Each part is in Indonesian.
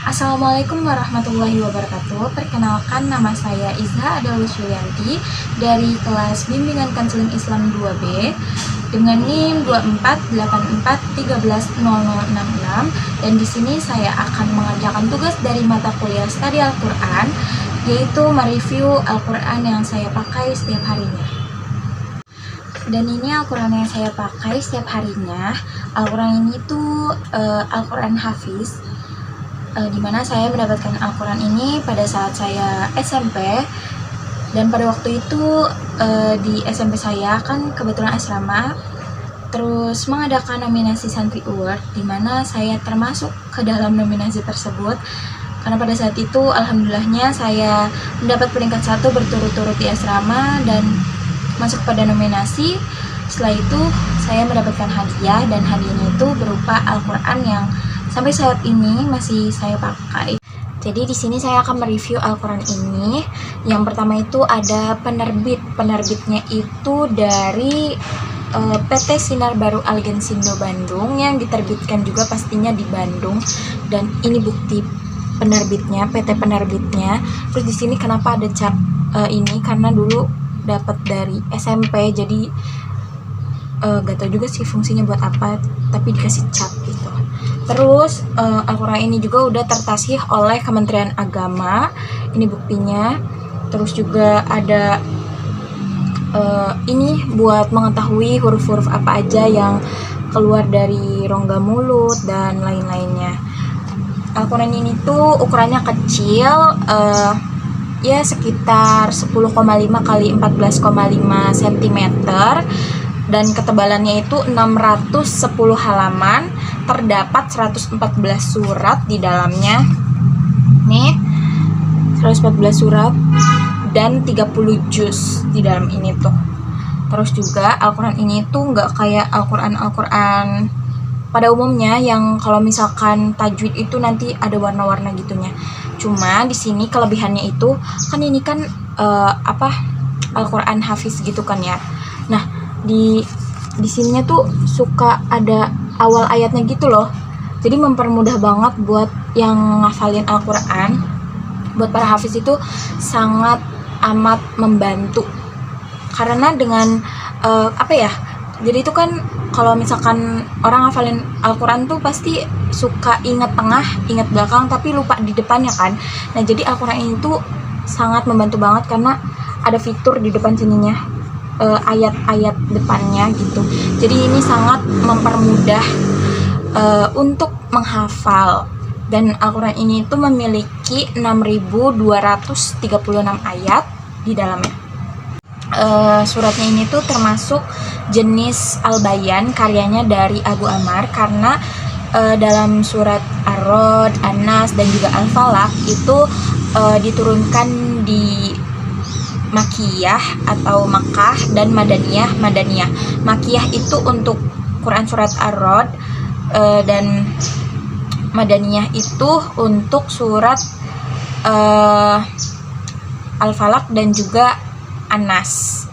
Assalamualaikum warahmatullahi wabarakatuh. Perkenalkan, nama saya Iza Adalu Sulianti dari kelas Bimbingan Konseling Islam 2B dengan NIM 2484130066, dan di sini saya akan mengerjakan tugas dari mata kuliah Studi Al-Quran, yaitu mereview Al-Quran yang saya pakai setiap harinya. Dan ini Al-Quran yang saya pakai setiap harinya. Al-Quran ini tuh Al-Quran Hafiz, dimana saya mendapatkan Al-Quran ini pada saat saya SMP. Dan pada waktu itu di SMP saya kan kebetulan asrama, terus mengadakan nominasi Santri Award, dimana saya termasuk ke dalam nominasi tersebut. Karena pada saat itu alhamdulillahnya saya mendapat peringkat 1 berturut-turut di asrama dan masuk pada nominasi. Setelah itu saya mendapatkan hadiah, dan hadiahnya itu berupa Al-Quran yang sampai saat ini masih saya pakai. Jadi di sini saya akan mereview Al-Quran ini. Yang pertama itu ada penerbit. Penerbitnya itu dari PT Sinar Baru Algensindo Bandung, yang diterbitkan juga pastinya di Bandung. Dan ini bukti penerbitnya, PT penerbitnya. Terus di sini kenapa ada cap ini? Karena dulu dapat dari SMP, jadi gak tau juga sih fungsinya buat apa, tapi dikasih cap gitu. Terus Al-Quran ini juga udah tertasih oleh Kementerian Agama, ini buktinya. Terus juga ada ini buat mengetahui huruf-huruf apa aja yang keluar dari rongga mulut dan lain-lainnya. Al-Quran ini tuh ukurannya kecil, ya sekitar 10,5 kali 14,5 cm, dan ketebalannya itu 610 halaman, terdapat 114 surat di dalamnya. Nih, 114 surat dan 30 juz di dalam ini tuh. Terus juga Al-Quran ini tuh nggak kayak Al-Quran pada umumnya yang kalau misalkan tajwid itu nanti ada warna-warna gitunya. Cuma di sini kelebihannya itu kan ini kan Al-Quran Hafiz gitu kan ya. Nah, di sininya tuh suka ada awal ayatnya gitu loh. Jadi mempermudah banget buat yang ngafalin Al-Quran. Buat para hafiz itu sangat amat membantu. Karena dengan jadi itu kan kalau misalkan orang ngafalin Al-Quran tuh pasti suka ingat tengah, ingat belakang, tapi lupa di depannya kan. Nah, jadi Al-Quran ini tuh sangat membantu banget karena ada fitur di depan sininya, ayat-ayat depannya gitu. Jadi ini sangat mempermudah untuk menghafal. Dan Al-Quran ini tuh memiliki 6.236 ayat di dalamnya. Suratnya ini tuh termasuk jenis Al-Bayan, karyanya dari Abu Ammar, karena dalam surat Ar-Rod, An-Nas, dan juga Al-Falaq itu diturunkan di Makiyah atau Makkah dan Madaniyah. Makiyah itu untuk Quran surat Ar-Rod, dan Madaniyah itu untuk surat Al-Falaq dan juga An-Nas.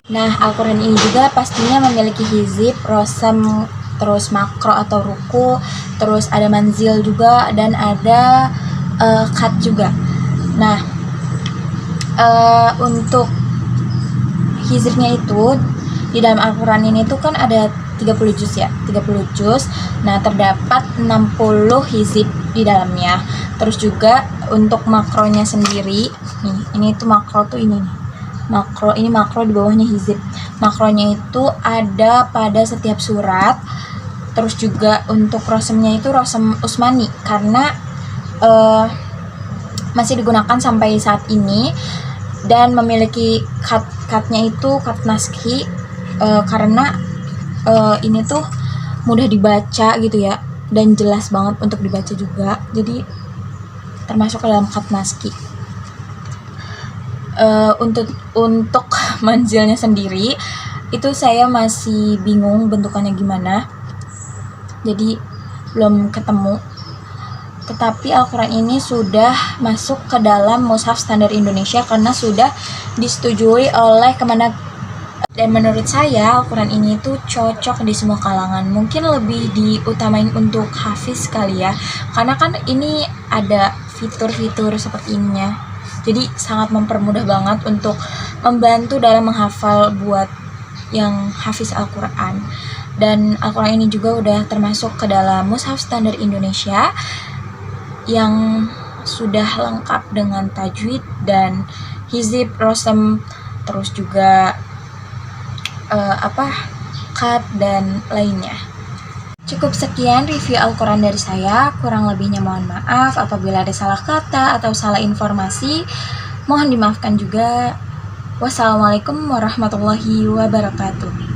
Nah, Al-Quran ini juga pastinya memiliki hizib, rosam, terus makro atau ruku, terus ada manzil juga, dan ada khat juga. Nah, untuk hizibnya itu di dalam Al-Quran ini tuh kan ada 30 juz ya, 30 juz. Nah, terdapat 60 hizib di dalamnya. Terus juga untuk makronya sendiri, nih, ini tuh makro tuh ini nih. Makro di bawahnya hizib. Makronya itu ada pada setiap surat. Terus juga untuk rosemnya itu rosem Usmani, karena masih digunakan sampai saat ini, dan memiliki katnya itu kat naskhi, karena ini tuh mudah dibaca gitu ya, dan jelas banget untuk dibaca juga. Jadi termasuk ke dalam kat naskhi. Untuk manzilnya sendiri itu saya masih bingung bentukannya gimana, jadi belum ketemu. Tetapi Al-Quran ini sudah masuk ke dalam Mushaf Standar Indonesia karena sudah disetujui oleh Dan menurut saya Al-Quran ini tuh cocok di semua kalangan. Mungkin lebih diutamain untuk hafiz kali ya, karena kan ini ada fitur-fitur seperti ininya. Jadi sangat mempermudah banget untuk membantu dalam menghafal buat yang hafiz Al-Quran. Dan Al-Quran ini juga udah termasuk ke dalam Mushaf Standar Indonesia yang sudah lengkap dengan tajwid dan hizib, rosem, terus juga qad dan lainnya. Cukup sekian review Al-Quran dari saya, kurang lebihnya mohon maaf apabila ada salah kata atau salah informasi, mohon dimaafkan juga. Wassalamualaikum warahmatullahi wabarakatuh.